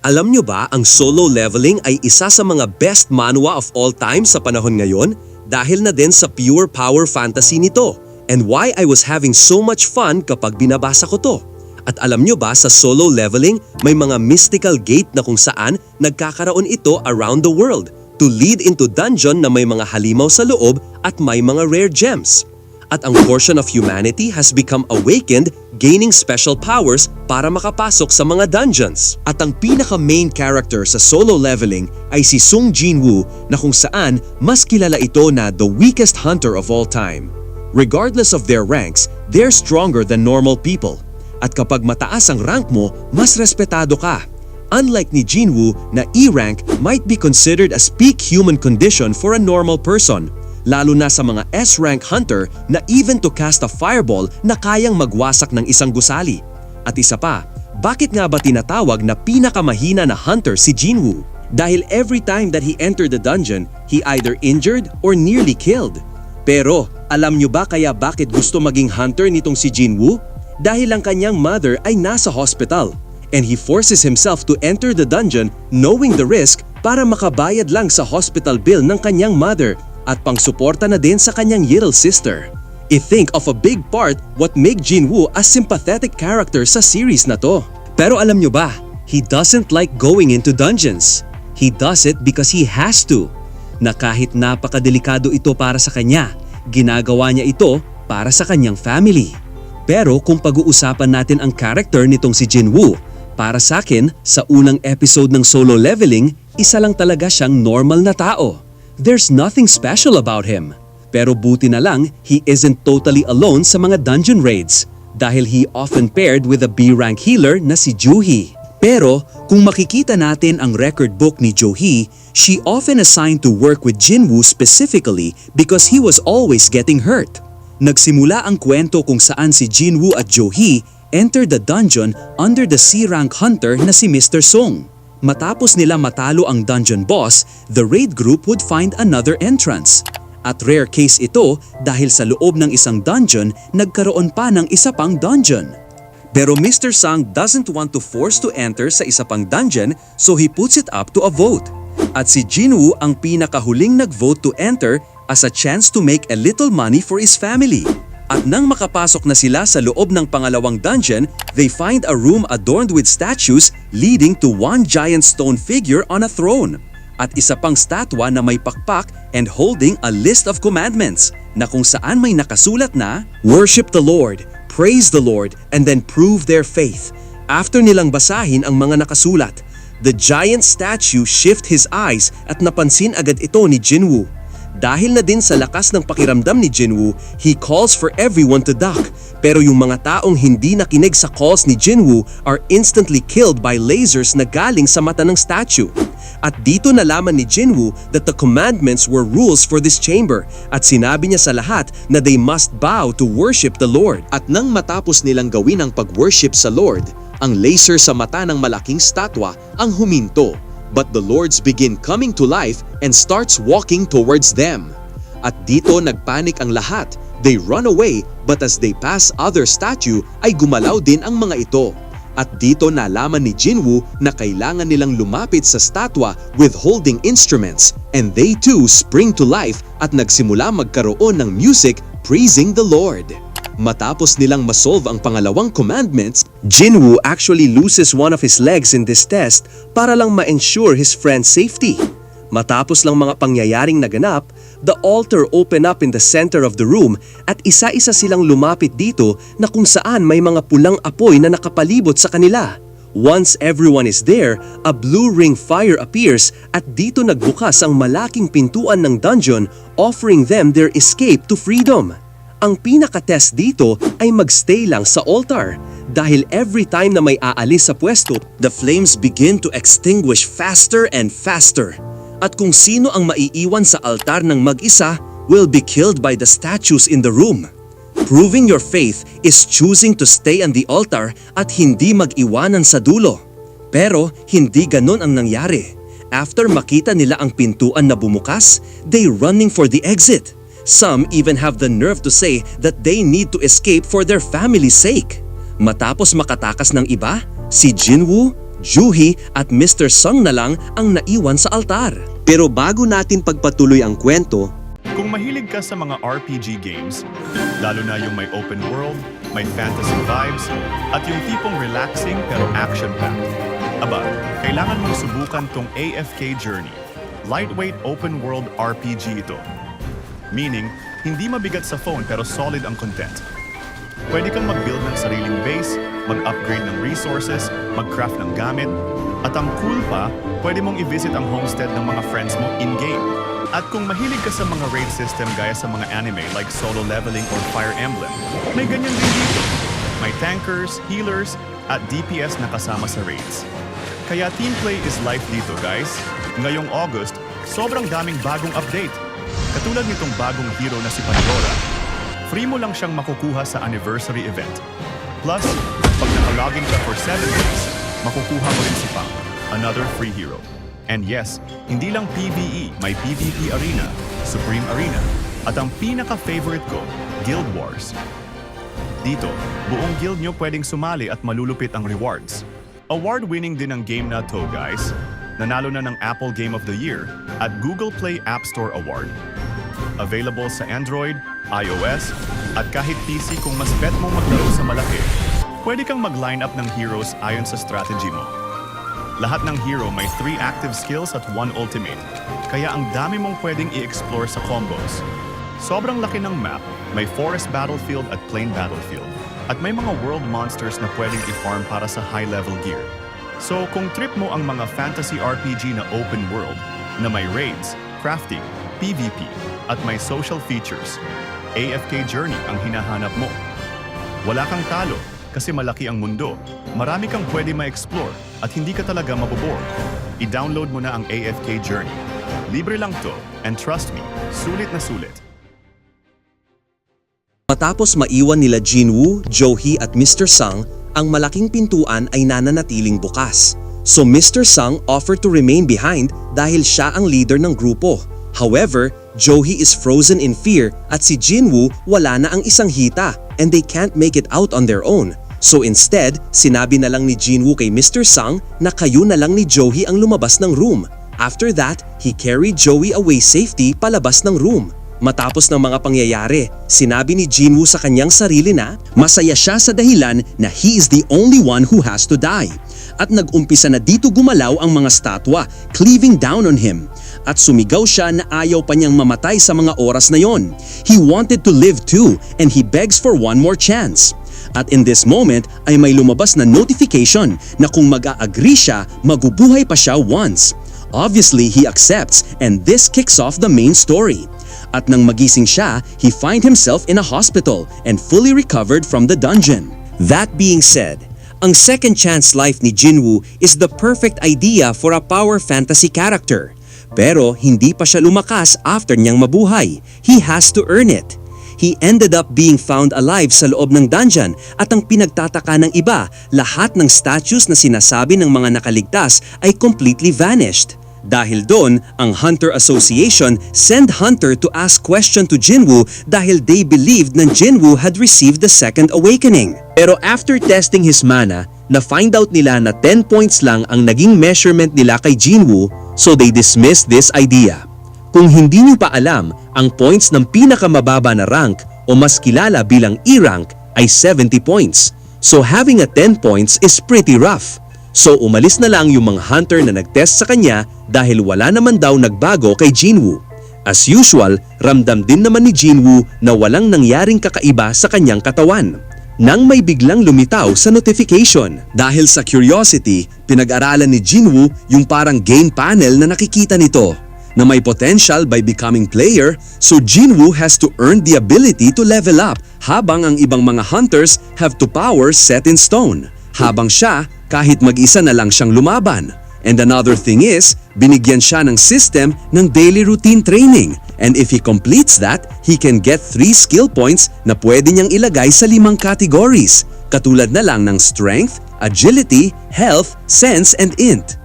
Alam nyo ba ang Solo Leveling ay isa sa mga best manhwa of all time sa panahon ngayon dahil na din sa pure power fantasy nito and why I was having so much fun kapag binabasa ko to. At alam nyo ba sa Solo Leveling may mga mystical gate na kung saan nagkakaroon ito around the world to lead into dungeon na may mga halimaw sa loob at may mga rare gems. At ang portion of humanity has become awakened, gaining special powers para makapasok sa mga dungeons. At ang pinaka-main character sa Solo Leveling ay si Sung Jin-woo na kung saan mas kilala ito na the weakest hunter of all time. Regardless of their ranks, they're stronger than normal people. At kapag mataas ang rank mo, mas respetado ka. Unlike ni Jin-woo na E-rank might be considered as peak human condition for a normal person. Lalo na sa mga S-rank hunter na even to cast a fireball na kayang magwasak ng isang gusali. At isa pa, bakit nga ba tinatawag na pinakamahina na hunter si Jin-woo? Dahil every time that he entered the dungeon, he either injured or nearly killed. Pero alam nyo ba kaya bakit gusto maging hunter nitong si Jin-woo? Dahil ang kanyang mother ay nasa hospital and he forces himself to enter the dungeon knowing the risk para makabayad lang sa hospital bill ng kanyang mother at pangsuporta na din sa kanyang little sister. I-think of a big part what make Jin-woo a sympathetic character sa series na to. Pero alam nyo ba, he doesn't like going into dungeons. He does it because he has to. Na kahit napakadelikado ito para sa kanya, ginagawa niya ito para sa kanyang family. Pero kung pag-uusapan natin ang character nitong si Jin-woo, para sa akin, sa unang episode ng Solo Leveling, isa lang talaga siyang normal na tao. There's nothing special about him. Pero buti na lang, he isn't totally alone sa mga dungeon raids dahil he often paired with a B-rank healer na si Joo-hee. Pero kung makikita natin ang record book ni Joo-hee, she often assigned to work with Jin-woo specifically because he was always getting hurt. Nagsimula ang kwento kung saan si Jin-woo at Joo-hee entered the dungeon under the C-rank hunter na si Mr. Sung. Matapos nila matalo ang dungeon boss, the raid group would find another entrance. At rare case ito dahil sa loob ng isang dungeon, nagkaroon pa ng isa pang dungeon. Pero Mr. Sung doesn't want to force to enter sa isa pang dungeon, so he puts it up to a vote. At si Jin-woo ang pinakahuling nag-vote to enter as a chance to make a little money for his family. At nang makapasok na sila sa loob ng pangalawang dungeon, they find a room adorned with statues leading to one giant stone figure on a throne. At isa pang statwa na may pakpak and holding a list of commandments na kung saan may nakasulat na, "Worship the Lord, praise the Lord, and then prove their faith." After nilang basahin ang mga nakasulat, the giant statue shift his eyes at napansin agad ito ni Jin-woo. Dahil na din sa lakas ng pakiramdam ni Jin-woo, he calls for everyone to duck. Pero yung mga taong hindi nakinig sa calls ni Jin-woo are instantly killed by lasers na galing sa mata ng statue. At dito nalaman ni Jin-woo that the commandments were rules for this chamber at sinabi niya sa lahat na they must bow to worship the Lord. At nang matapos nilang gawin ang pag-worship sa Lord, ang laser sa mata ng malaking statwa ang huminto. But the lords begin coming to life and starts walking towards them. At dito nagpanik ang lahat. They run away, but as they pass other statue ay gumalaw din ang mga ito. At dito nalaman ni Jin-woo na kailangan nilang lumapit sa statwa with holding instruments and they too spring to life at nagsimula magkaroon ng music praising the Lord. Matapos nilang masolve ang pangalawang commandments, Jin-woo actually loses one of his legs in this test para lang ma-ensure his friend's safety. Matapos lang mga pangyayaring naganap, the altar open up in the center of the room at isa-isa silang lumapit dito na kung saan may mga pulang apoy na nakapalibot sa kanila. Once everyone is there, a blue ring fire appears at dito nagbukas ang malaking pintuan ng dungeon offering them their escape to freedom. Ang pinaka-test dito ay magstay lang sa altar dahil every time na may aalis sa pwesto, the flames begin to extinguish faster and faster. At kung sino ang maiiwan sa altar ng mag-isa will be killed by the statues in the room. Proving your faith is choosing to stay on the altar at hindi mag-iwanan sa dulo. Pero hindi ganon ang nangyari. After makita nila ang pintuan na bumukas, they running for the exit. Some even have the nerve to say that they need to escape for their family's sake. Matapos makatakas ng iba, si Jin-woo Juhi at Mr. Sung na lang ang naiwan sa altar. Pero bago natin pagpatuloy ang kwento, Kung mahilig ka sa mga RPG games, lalo na yung may open world, may fantasy vibes, at yung tipong relaxing pero action-packed, aba, kailangan mong subukan tong AFK Journey. Lightweight open world RPG ito. Meaning, hindi mabigat sa phone pero solid ang content. Pwede kang mag-build ng sariling base, mag-upgrade ng resources, mag-craft ng gamit, at ang cool pa, pwede mong i-visit ang homestead ng mga friends mo in-game. At kung mahilig ka sa mga raid system gaya sa mga anime like Solo Leveling or Fire Emblem, may ganyan din dito. May tankers, healers, at DPS na kasama sa raids. Kaya team play is life dito, guys. Ngayong August, sobrang daming bagong update. Katulad nitong bagong hero na si Pandora. Free mo lang siyang makukuha sa anniversary event. Plus, pag nakalogin ka for 7 days, makukuha mo rin si Pang, another free hero. And yes, hindi lang PvE, may PvP Arena, Supreme Arena, at ang pinaka-favorite ko, Guild Wars. Dito, buong guild nyo pwedeng sumali at malulupit ang rewards. Award-winning din ang game na to, guys. Nanalo na ng Apple Game of the Year at Google Play App Store Award. Available sa Android, iOS, at kahit PC kung mas bet mong maglaro sa malaki. Pwede kang mag-line up ng heroes ayon sa strategy mo. Lahat ng hero may 3 active skills at 1 ultimate, kaya ang dami mong pwedeng i-explore sa combos. Sobrang laki ng map, may forest battlefield at plain battlefield, at may mga world monsters na pwedeng i-farm para sa high-level gear. So kung trip mo ang mga fantasy RPG na open world, na may raids, crafting, PvP, at may social features, AFK Journey ang hinahanap mo. Wala kang talo, kasi malaki ang mundo, marami kang pwede ma-explore at hindi ka talaga mabobore. I-download mo na ang AFK Journey. Libre lang to, and trust me, sulit na sulit. matapos maiwan nila Jinwoo, Johee at Mr. Sung, ang malaking pintuan ay nananatiling bukas. So Mr. Sung offered to remain behind dahil siya ang leader ng grupo. However, Johee is frozen in fear at si Jinwoo wala na ang isang hita and they can't make it out on their own. So instead, sinabi na lang ni Jinwoo kay Mr. Sung na kayo na lang ni Johee ang lumabas ng room. After that, he carried Johee away safety palabas ng room. Matapos ng mga pangyayari, sinabi ni Jinwoo sa kanyang sarili na masaya siya sa dahilan na he is the only one who has to die. At nag-umpisa na dito gumalaw ang mga statwa, cleaving down on him. At sumigaw siya na ayaw pa niyang mamatay sa mga oras na yon. He wanted to live too and he begs for one more chance. At in this moment ay may lumabas na notification na kung mag-a-agree siya, magubuhay pa siya once. Obviously, he accepts and this kicks off the main story. At nang magising siya, he find himself in a hospital and fully recovered from the dungeon. That being said, ang second chance life ni Jinwoo is the perfect idea for a power fantasy character. Pero hindi pa siya lumakas after niyang mabuhay. He has to earn it. He ended up being found alive sa loob ng dungeon at ang pinagtataka ng iba, lahat ng statues na sinasabi ng mga nakaligtas ay completely vanished. Dahil doon, ang Hunter Association sent Hunter to ask question to Jinwoo dahil they believed na Jinwoo had received the second awakening. Pero after testing his mana, na-find out nila na 10 points lang ang naging measurement nila kay Jinwoo, so they dismissed this idea. Kung hindi niyo pa alam, ang points ng pinakamababa na rank o mas kilala bilang E-rank ay 70 points. So having a 10 points is pretty rough. So umalis na lang yung mga hunter na nag-test sa kanya dahil wala naman daw nagbago kay Jinwoo. As usual, ramdam din naman ni Jinwoo na walang nangyaring kakaiba sa kanyang katawan. Nang may biglang lumitaw sa notification. Dahil sa curiosity, pinag-aralan ni Jinwoo yung parang game panel na nakikita nito na may potential by becoming player, so Jinwoo has to earn the ability to level up habang ang ibang mga hunters have to power set in stone. Habang siya, kahit mag-isa na lang siyang lumaban. And another thing is, binigyan siya ng system ng daily routine training. And if he completes that, he can get 3 skill points na pwede niyang ilagay sa 5 categories. Katulad na lang ng strength, agility, health, sense, and int.